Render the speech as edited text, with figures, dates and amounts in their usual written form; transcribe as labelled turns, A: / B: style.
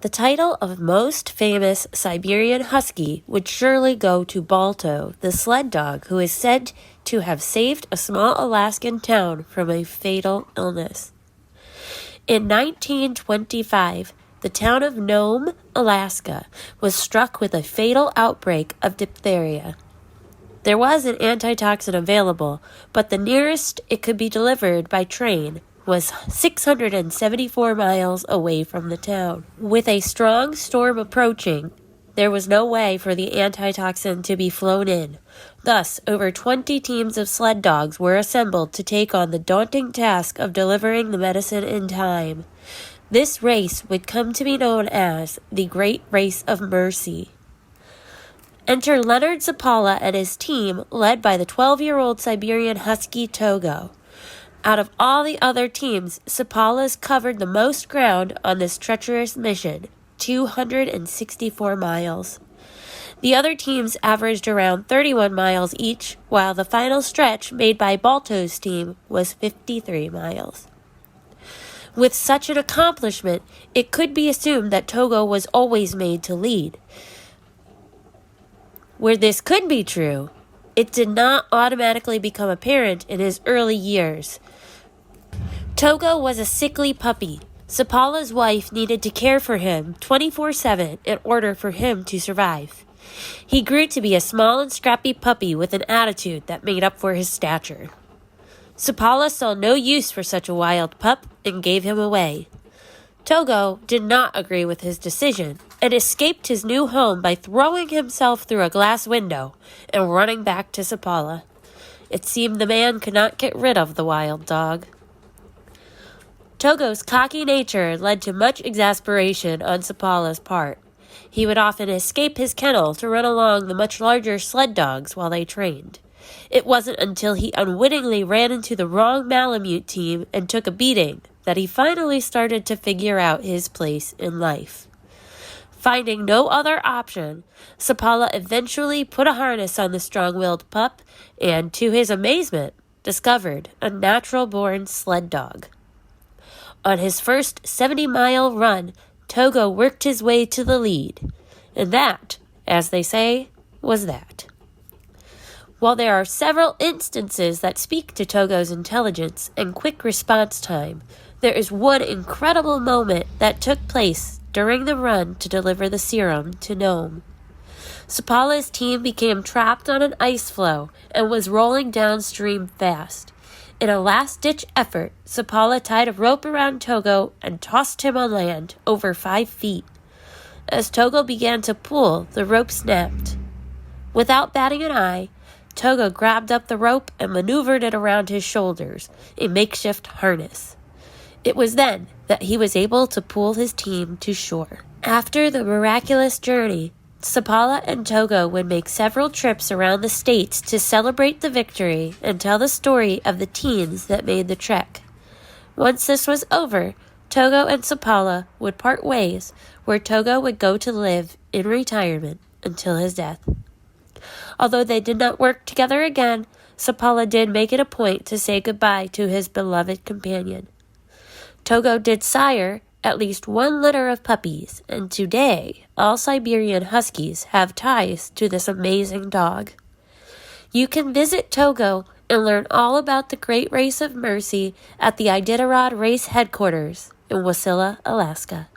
A: The title of most famous Siberian Husky would surely go to Balto, the sled dog who is said to have saved a small Alaskan town from a fatal illness. In 1925, the town of Nome, Alaska, was struck with a fatal outbreak of diphtheria. There was an antitoxin available, but the nearest it could be delivered by train was 674 miles away from the town. With a strong storm approaching, there was no way for the antitoxin to be flown in. Thus, over 20 teams of sled dogs were assembled to take on the daunting task of delivering the medicine in time. This race would come to be known as the Great Race of Mercy. Enter Leonard Zapala and his team, led by the 12-year-old Siberian Husky Togo. Out of all the other teams, Zapala's covered the most ground on this treacherous mission, 264 miles. The other teams averaged around 31 miles each, while the final stretch made by Balto's team was 53 miles. With such an accomplishment, it could be assumed that Togo was always made to lead. Where this could be true, it did not automatically become apparent in his early years. Togo was a sickly puppy. Zapala's wife needed to care for him 24/7 in order for him to survive. He grew to be a small and scrappy puppy with an attitude that made up for his stature. Zapala saw no use for such a wild pup and gave him away. Togo did not agree with his decision and escaped his new home by throwing himself through a glass window and running back to Zapala. It seemed the man could not get rid of the wild dog. Togo's cocky nature led to much exasperation on Zapala's part. He would often escape his kennel to run along the much larger sled dogs while they trained. It wasn't until he unwittingly ran into the wrong Malamute team and took a beating that he finally started to figure out his place in life. Finding no other option, Zapala eventually put a harness on the strong-willed pup and, to his amazement, discovered a natural-born sled dog. On his first 70-mile run, Togo worked his way to the lead, and that, as they say, was that. While there are several instances that speak to Togo's intelligence and quick response time, there is one incredible moment that took place during the run to deliver the serum to Nome. Zapala's team became trapped on an ice floe and was rolling downstream fast. In a last-ditch effort, Zapala tied a rope around Togo and tossed him on land over 5 feet. As Togo began to pull, the rope snapped. Without batting an eye, Togo grabbed up the rope and maneuvered it around his shoulders, a makeshift harness. It was then that he was able to pull his team to shore. After the miraculous journey, Zapala and Togo would make several trips around the states to celebrate the victory and tell the story of the teens that made the trek. Once this was over, Togo and Zapala would part ways, where Togo would go to live in retirement until his death. Although they did not work together again, Zapala did make it a point to say goodbye to his beloved companion. Togo did sire at least 1 litter of puppies, and today all Siberian Huskies have ties to this amazing dog. You can visit Togo and learn all about the Great Race of Mercy at the Iditarod Race Headquarters in Wasilla, Alaska.